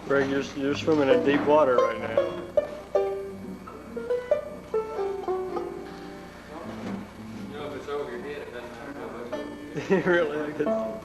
Greg, you're swimming in deep water right now. You know, if it's over your head, it doesn't matter. Really, I guess.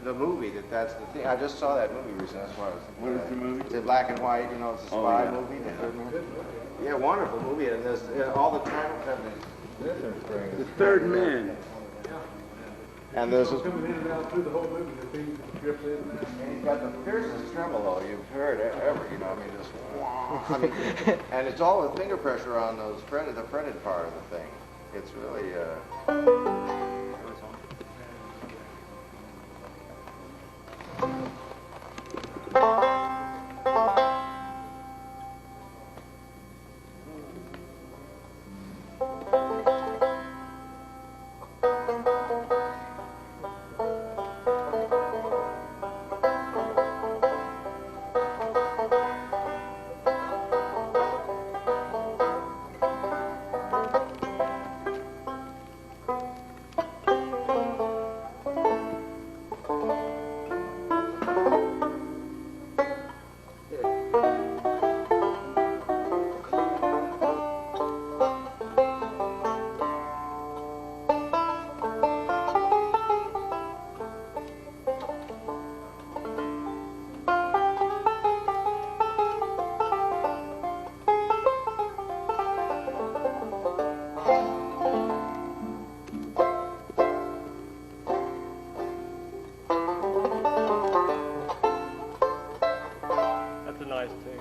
the movie that's the thing. I just saw that movie recently. That's why I was. What is the movie? It's in black and white. You know, it's a spy movie. The third movie. Yeah, wonderful movie. And there's all the titles have these. The Third Man. And there's Coming in and out through the whole movie, the thing drips in. and he's got the fiercest tremolo you've heard ever. You know, I mean, just I mean, and it's all with finger pressure on those the fretted part of the thing. It's really. That's a nice tune.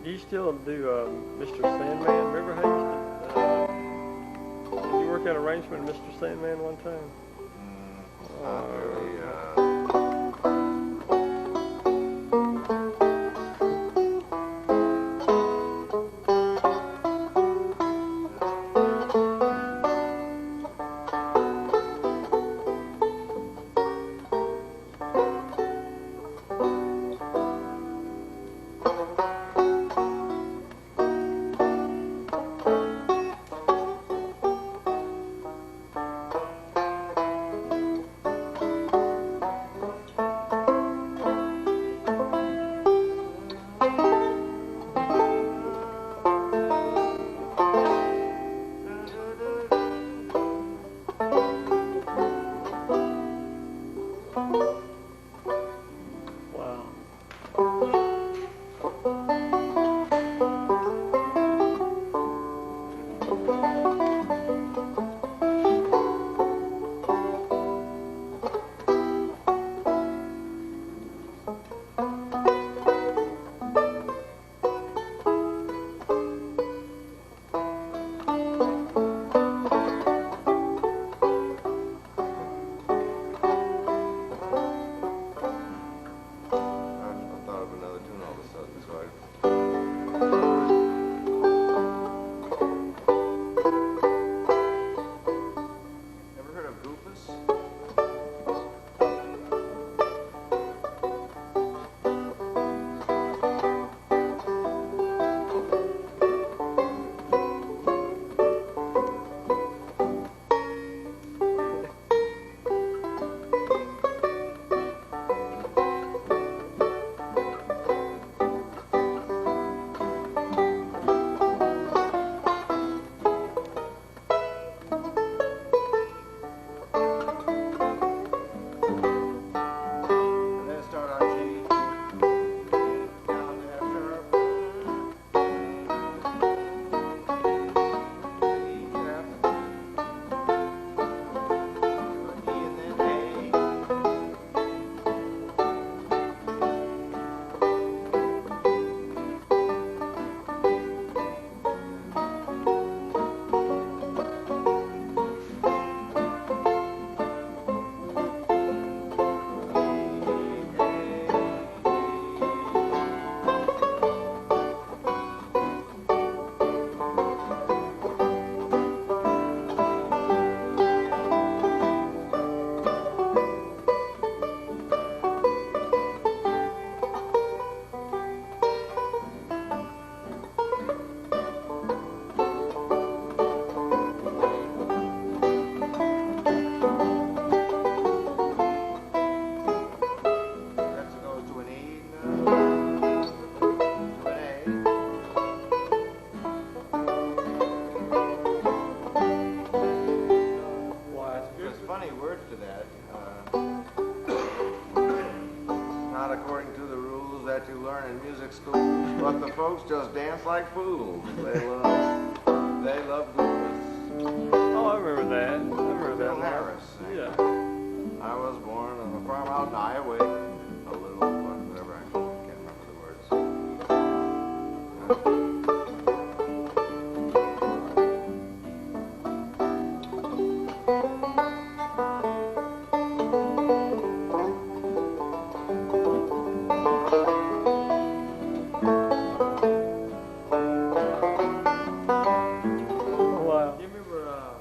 Do you still do Mr. Sandman? Remember how you did you work that arrangement of Mr. Sandman one time? Not really. folks just dance like fools. They love Lewis. Oh, I remember that. I remember that. Little Harris. Yeah. I was born on a farm out in Iowa. A little, whatever, I can't remember the words. Wow. You remember,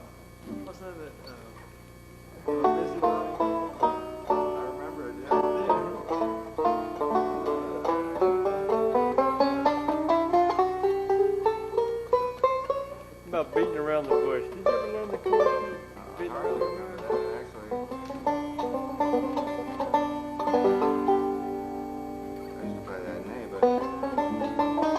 what's that, Busybody? I remember it, yeah. About beating around the bush. Did you ever learn the chorus? I Beating around hardly the remember bush? that, actually. I used to play that in A, but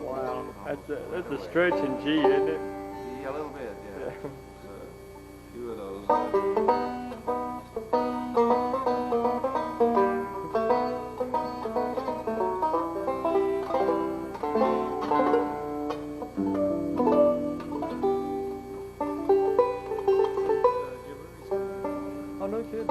Wow. That's a stretch in G, isn't it? yeah, a little bit, yeah. Yeah. There's a few of those. Oh, no kidding.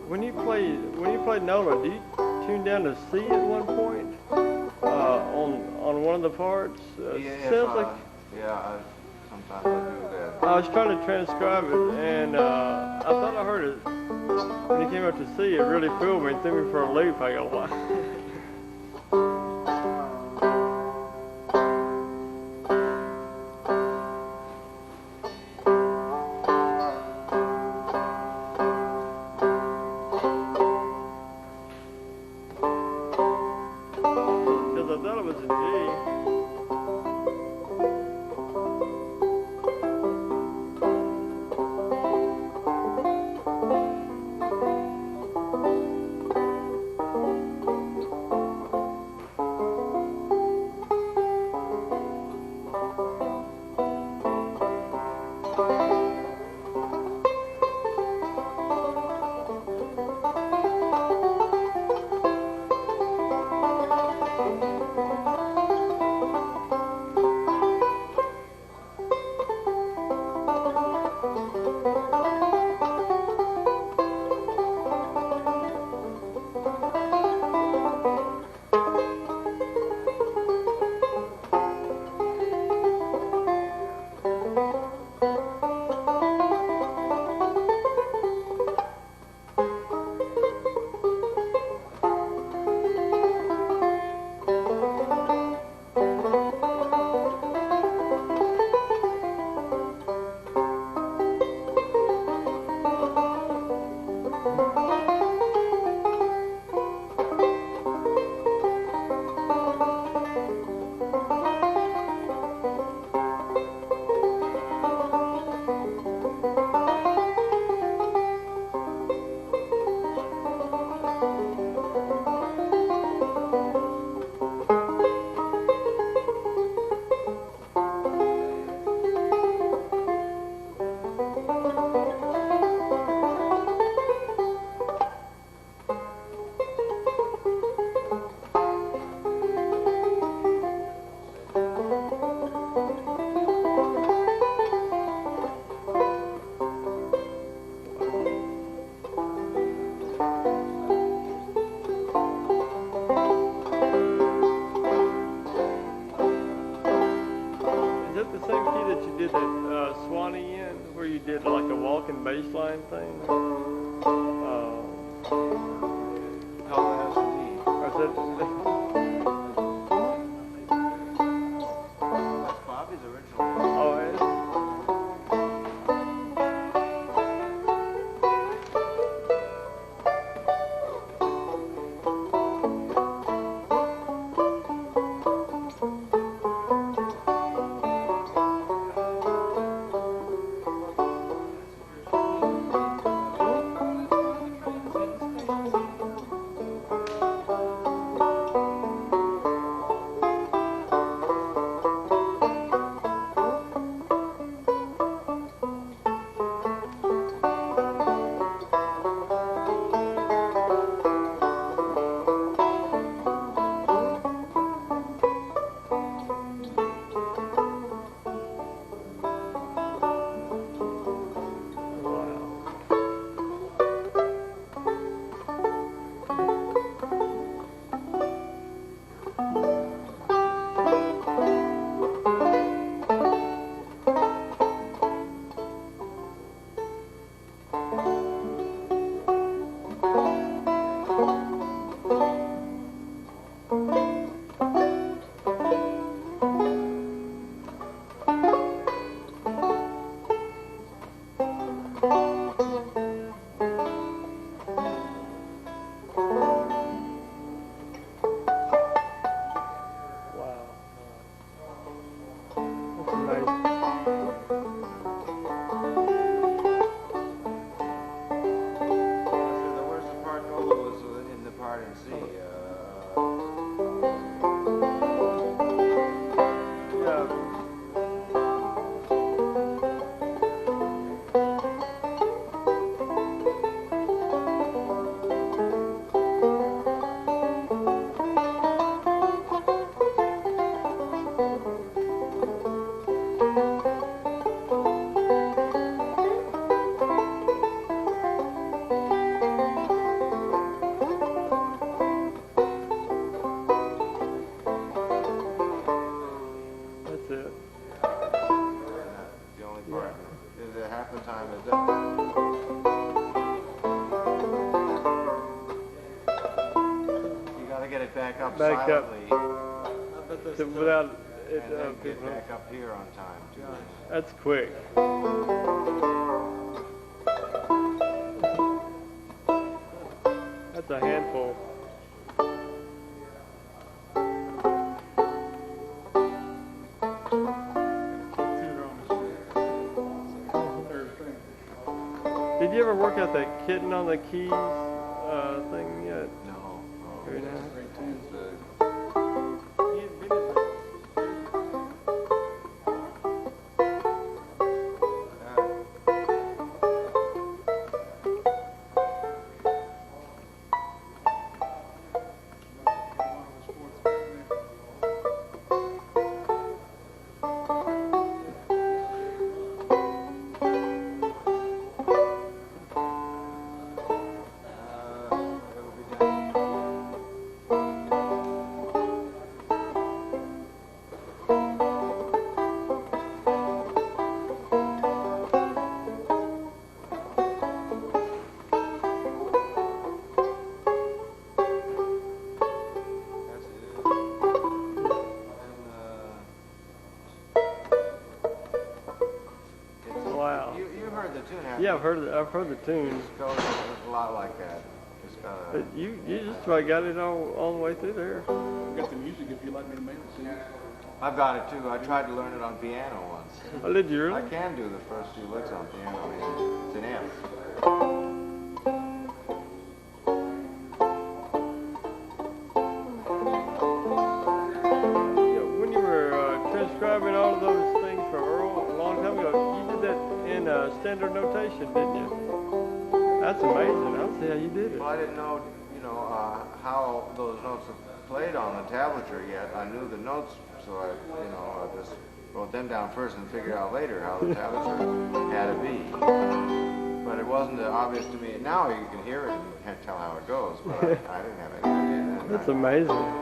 When you play Nola, do you tune down to C at one point on one of the parts? Sounds like Sometimes I do that. I was trying to transcribe it, and I thought I heard it when it came up to C. It really fooled me and threw me for a loop. I go, wow. Because I thought it was in G. that the same key that you did that Swanee in, where you did like a walking bass line thing? No, that's D. Or is that, That's Bobby's original. oh, it is? Back up. So without it, And then get back up here on time, too. That's quick. That's a handful. Did you ever work out that kitten on the keys thing yet? No. Very nice. Yeah, I've heard the tune. It goes a lot like that. It's got a, But you just about got it all the way through there. I've got the music if you'd like me to make it. I've got it too. I tried to learn it on piano once. Oh, did you really? I can do the first few licks on piano. I mean, it's an F. Yeah, when you were transcribing all of those things for Earl a long time ago, you did that in standard notation, didn't you? That's amazing. I don't see how you did it. Well, I didn't know, how those notes are played on the tablature yet. I knew the notes, so I just wrote them down first and figured out later how the tablature had to be. But it wasn't obvious to me. Now you can hear it and you can't tell how it goes, but I didn't have any idea then. That's amazing.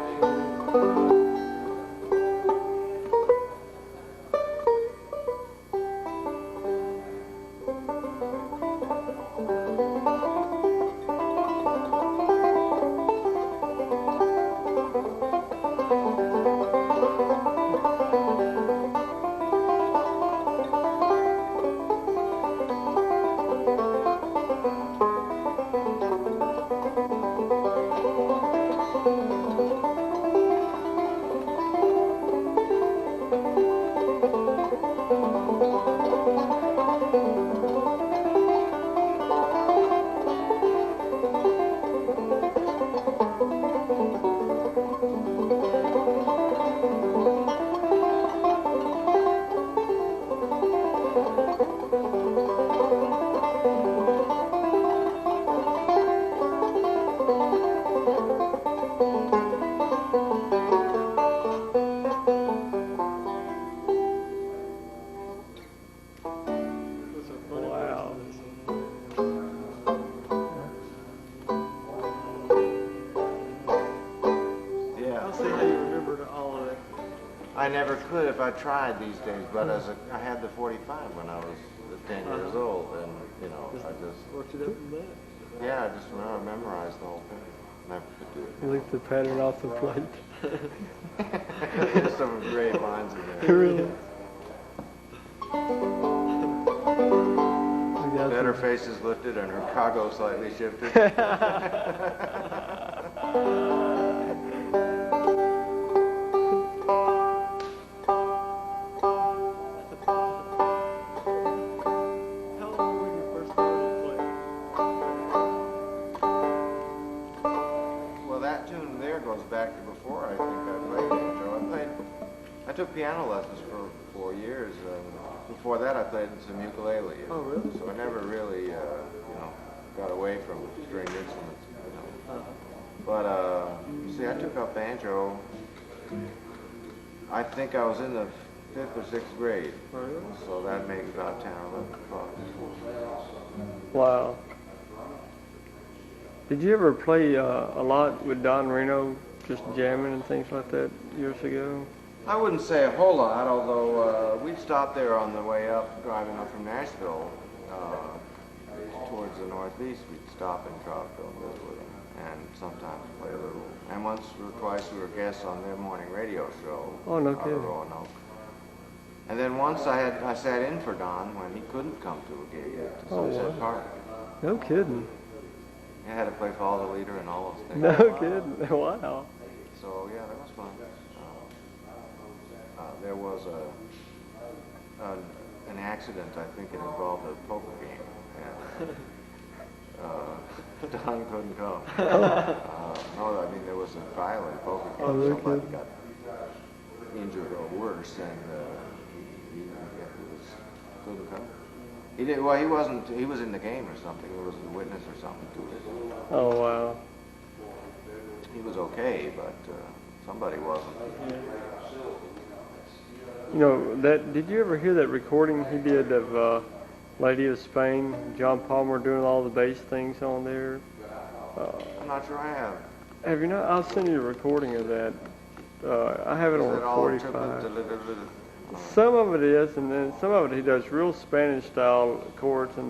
never could if I tried these days. But I had the 45 when I was 10 years old, and you know, I just worked it up from that. yeah, I just remember I memorized the whole thing. Never could do it. You leave the pattern off the plate. There's some great lines in there. Really? Better faces lifted and her cargo slightly shifted. I took piano lessons for 4 years. Before that, I played some ukulele. Oh, really? So I never really, you know, got away from stringed instruments. You know. But see, I took up banjo. I think I was in the 5th or 6th grade. Oh, really? So that makes about 10 or 11 bucks. Wow. Did you ever play a lot with Don Reno, just jamming and things like that years ago? I wouldn't say a whole lot, although we'd stop there on the way up, driving up from Nashville towards the northeast. We'd stop in Troutville and visit with him, and sometimes play a little. And once or twice we were guests on their morning radio show. Oh, no kidding. Roanoke. And then once I sat in for Don when he couldn't come to a gig at Sunset Park. No kidding. I had to play Follow the Leader and all those things. No kidding. Wow. So yeah, that was fun. There was an accident. I think it involved a poker game, and Don couldn't come. No, I mean there was a violent poker game. Oh, really? Somebody got injured or worse, and he couldn't come. He did. Well, he wasn't. He was in the game or something. He was a witness or something to it. Oh, wow. He was okay, but somebody wasn't. Yeah. You know, did you ever hear that recording he did of Lady of Spain, John Palmer doing all the bass things on there? I'm not sure I have. Have you not? I'll send you a recording of that. I have it on 45. Some of it is, and then some of it he does real Spanish style chords on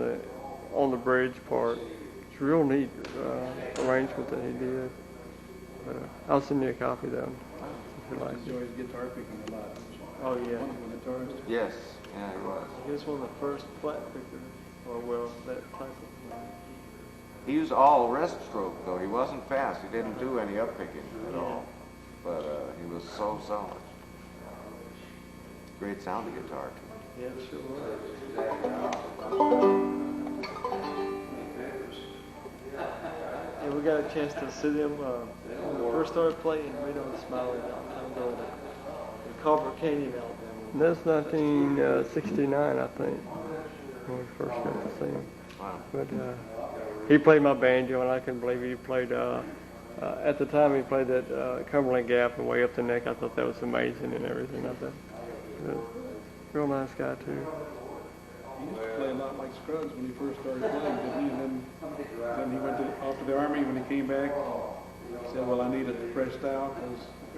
the bridge part. It's a real neat arrangement that he did. But I'll send you a copy though, if you like. He enjoys guitar picking a lot. Oh yeah. Wonderful guitarist. Yes, yeah, he was. He was one of the first flat pickers, or well, that type of. He used all rest stroke though. He wasn't fast. He didn't do any up picking at all. But he was so solid. Great sounding guitar. Yeah, it sure was. Yeah, we got a chance to see them when we first started playing Reno and Smiley a long time ago in Culver Canyon, Alabama. That's 1969, I think, when we first got to see him. Wow. But he played my banjo, and I couldn't believe he played. At the time, he played that Cumberland Gap and Way Up the Neck. I thought that was amazing and everything. I thought, real nice guy too. He used to play a lot like Scruggs when he first started playing, didn't he? And then he went off to the Army. When he came back, he said, well, I need a fresh style.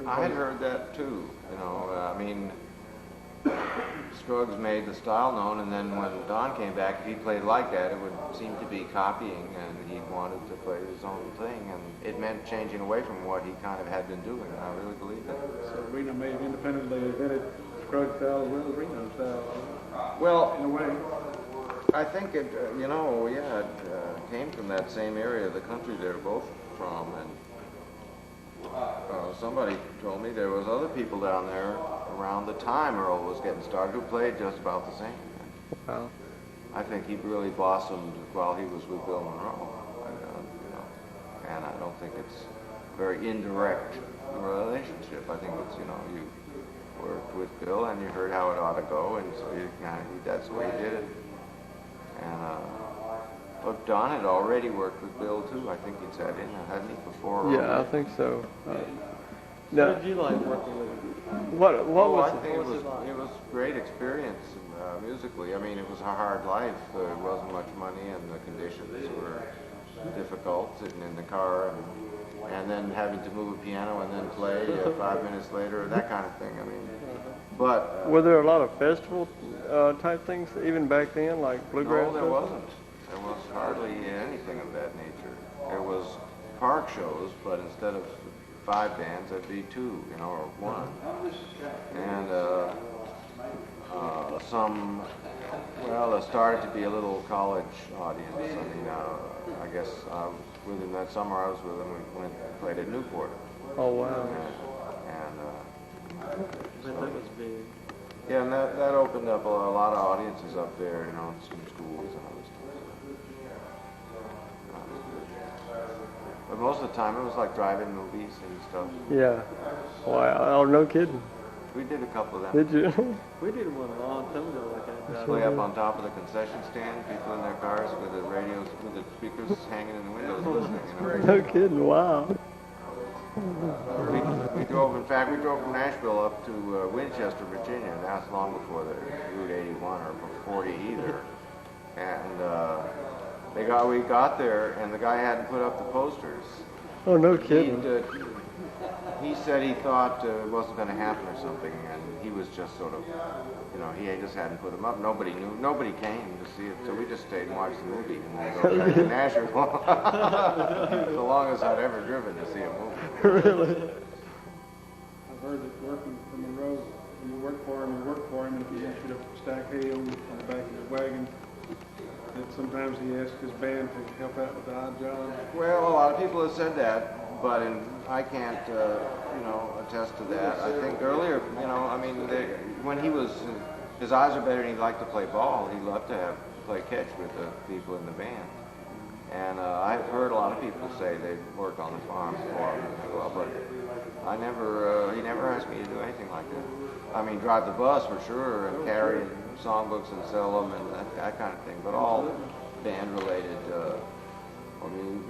I had heard that too. You know, I mean, Scruggs made the style known, and then when Don came back, if he played like that, it would seem to be copying, and he wanted to play his own thing, and it meant changing away from what he kind of had been doing, and I really believe that. So Reno may have independently invented Scruggs style as well as Reno style. Well, in a way. I think it, you know, yeah, it came from that same area of the country they're both from, and somebody told me there was other people down there around the time Earl was getting started who played just about the same. Wow. I think he really blossomed while he was with Bill Monroe, you know, and I don't think it's a very indirect relationship. I think it's, you know, you worked with Bill and you heard how it ought to go, and so you kind of, that's the way he did it. And look, Don had already worked with Bill too. I think he'd sat in, hadn't he, before? Yeah, I think so. How did you like working with him? What was I think what was it like? it was a great experience musically. I mean, it was a hard life. There wasn't much money, and the conditions were difficult. Sitting in the car, and then having to move a piano and then play 5 minutes later, that kind of thing. I mean, But Were there a lot of festival type things even back then, like bluegrass? no, there festival? wasn't. There was hardly anything of that nature. There was park shows, but instead of 5 bands, there'd be 2, you know, or 1. And there started to be a little college audience. I mean, I guess within that summer I was with them, we went and played at Newport. Oh wow. That was big. Yeah, and that opened up a lot of audiences up there, you know, in some schools and other stuff. But most of the time it was like drive-in movies and stuff. Yeah. Wow. Oh, no kidding. We did a couple of them. Did you? We did one a long time ago like that. Play up on top of the concession stand, people in their cars with the radios, with the speakers hanging in the windows listening, you know. No kidding. Wow. We drove, in fact, we drove from Nashville up to Winchester, Virginia, and that's long before the Route 81 or 40 either. And we got there, and the guy hadn't put up the posters. Oh, no kidding. He said he thought it wasn't going to happen or something, and he was just sort of, you know, he just hadn't put them up. Nobody knew, nobody came to see it, so we just stayed and watched the movie, and then go back to Nashville. The longest I'd ever driven to see a movie. Really? I've heard that working for Monroe, when you work for him, and if he asked you to stack hay on the back of his wagon, that sometimes he asked his band to help out with the odd jobs. Well, a lot of people have said that, but I can't, you know, attest to that. I think earlier, you know, I mean, when he was, his eyes are better and he liked to play ball, he loved to play catch with the people in the band. And I've heard a lot of people say they work on the farm for him as well, but I never, he never asked me to do anything like that. I mean, drive the bus for sure, and carry songbooks and sell them and that kind of thing, but all band-related or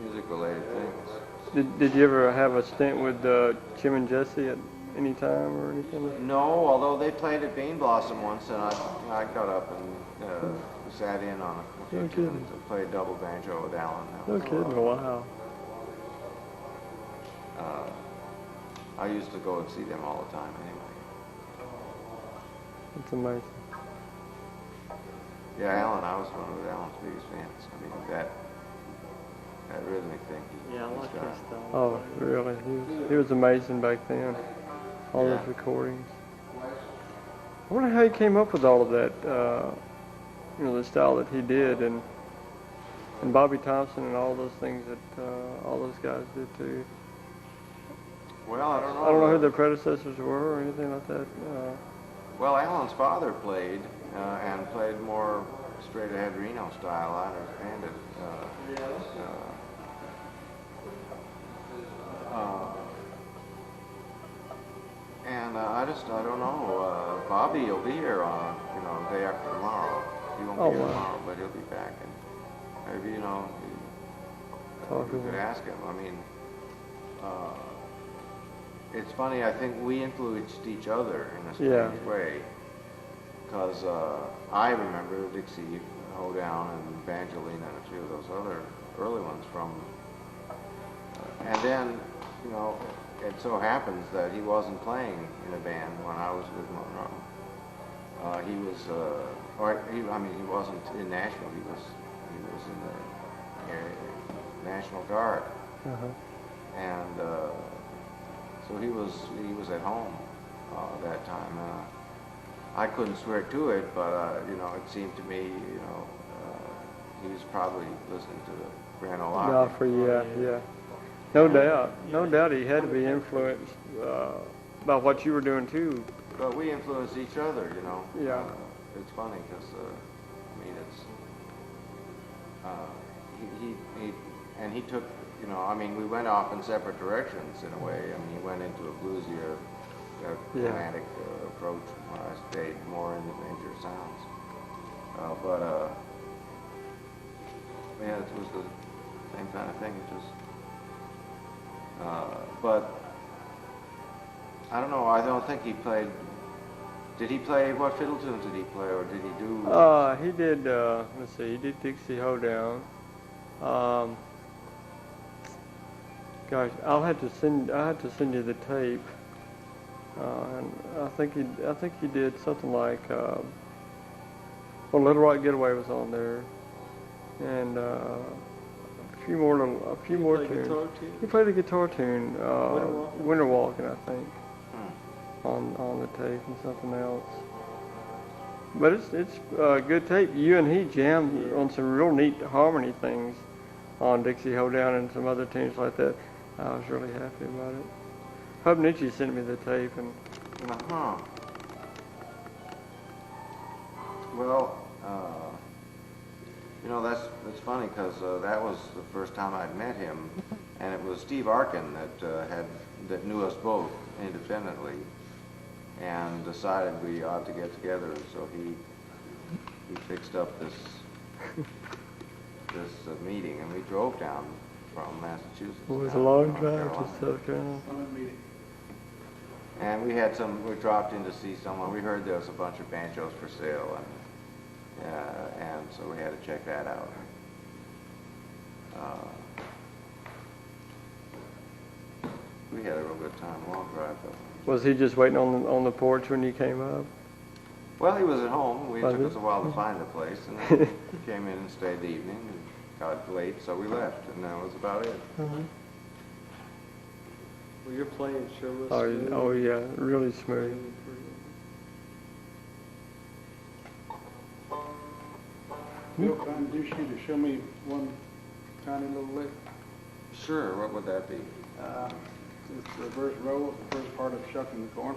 music-related things. Did you ever have a stint with Jim and Jesse at any time or anything? No, although they played at Bean Blossom once, and I got up and sat in on a few tunes and played double banjo with Alan. No kidding, wow. I used to go and see them all the time anyway. That's amazing. Yeah, Alan, I was one of Alan's biggest fans. I mean, that rhythmic thing. Yeah, I like his style. Oh, really? He was amazing back then. All Yeah. those recordings. I wonder how he came up with all of that, you know, the style that he did, and Bobby Thompson and all those things that all those guys did too. Well, I don't know. I don't know who their predecessors were or anything like that. Well, Alan's father played, and played more straight-ahead Reno style. I understand it. And I don't know. Bobby will be here on, you know, the day after tomorrow. He won't be here tomorrow, but he'll be back. And maybe, you know, you could ask him. I mean, it's funny. I think we influenced each other in a strange way. Because I remember Dixie Hoedown and Banjo Legend and a few of those other early ones from. And then, you know, it so happens that he wasn't playing in a band when I was with Monroe. He was, he wasn't in Nashville. He was in the National Guard, and so he was at home that time. I couldn't swear to it, but you know, it seemed to me, you know, he was probably listening to the Grand Ole Opry. Yeah. No doubt he had to be influenced by what you were doing too. But we influenced each other, you know. Yeah. It's funny because, I mean, it's, he took, you know, I mean, we went off in separate directions in a way. I mean, he went into a bluesier, kinetic approach when I stayed more in the major sounds. Yeah, it was the same kind of thing. It just, but I don't know. I don't think he played. Did he play, what fiddle tunes did he play, or did he do? He did. Let's see. He did Dixie Hoedown. Gosh, I had to send you the tape. And I think he did something like, well, Little Rock Getaway was on there, and a few more tunes. Guitar too? He played a guitar tune, Walking? Winter Walking, I think, on the tape, and something else. But it's a good tape. You and he jammed on some real neat harmony things on Dixie Hoedown and some other tunes like that. I was really happy about it. Hub Nietzsche sent me the tape, and Well, you know, that's funny because that was the first time I'd met him, and it was Steve Arkin that knew us both independently, and decided we ought to get together. So he fixed up this meeting, and we drove down from Massachusetts. it was a down long to drive North to Carolina. South Carolina. And we dropped in to see someone. We heard there was a bunch of banjos for sale, and so we had to check that out. We had a real good time, long drive though. Was he just waiting on the porch when you came up? Well, he was at home. It Was took he? us a while to find the place, and then he came in and stayed the evening, and got late, so we left, and that was about it. Well, your playing sure was smooth. Oh yeah, really smooth. Bill, can I induce you to show me one tiny little lick? Sure, what would that be? It's the reverse roll, the first part of shucking the corn.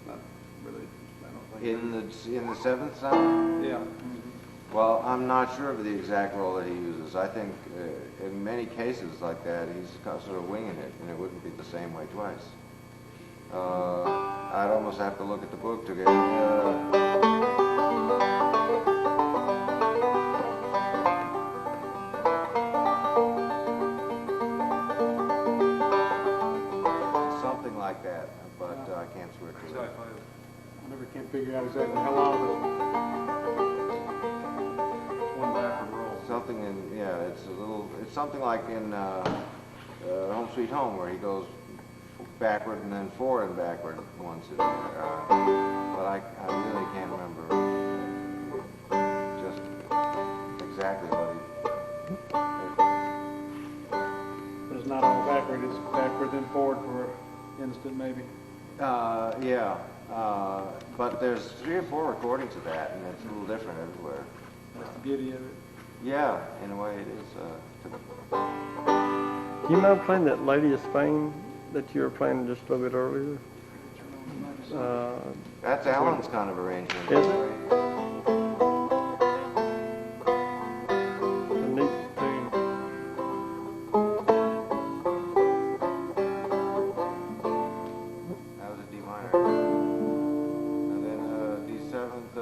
Not really, I don't think. In the seventh sound? Yeah. Well, I'm not sure of the exact roll that he uses. I think in many cases like that, he's sort of winging it, and it wouldn't be the same way twice. I'd almost have to look at the book to get... something like that, but I can't swear to it. I never can figure out exactly how long it is. Something it's something like in Home Sweet Home, where he goes backward and then forward and backward once in there. But I really can't remember just exactly what he... But it's not all backward, it's backward then forward for an instant maybe. Yeah, but there's 3 or 4 recordings of that, and it's a little different everywhere. That's the beauty of it. Yeah, in a way it is. Do you mind playing that Lady of Spain that you were playing just a little bit earlier? That's Alan's kind of arrangement. Is it? It's a neat tune. That was a D minor. And then D7th.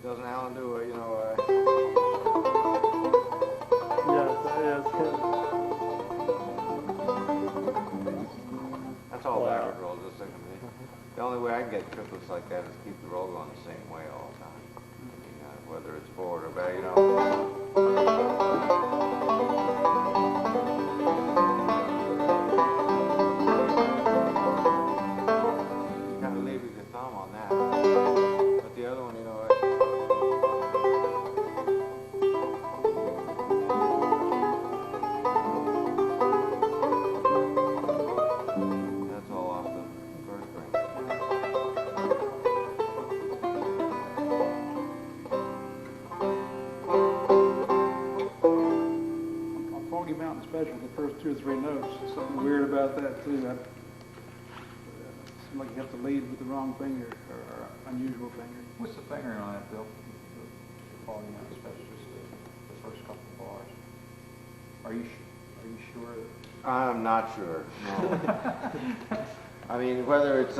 Doesn't Alan do it, Yes. That's all Wow. backward roll, just like me. The only way I can get triplets like that is keep the roll going the same way all the time. I mean, whether it's forward or back, You kind of leave with your thumb on that. But the other one, Smoky Mountain Special, the first 2 or 3 notes. There's something weird about that too. It seems like you have to lead with the wrong finger or unusual finger. What's the fingering on it, Bill? The Smoky Mountain Special, just the first couple of bars. Are you sure? I'm not sure, no. I mean, whether it's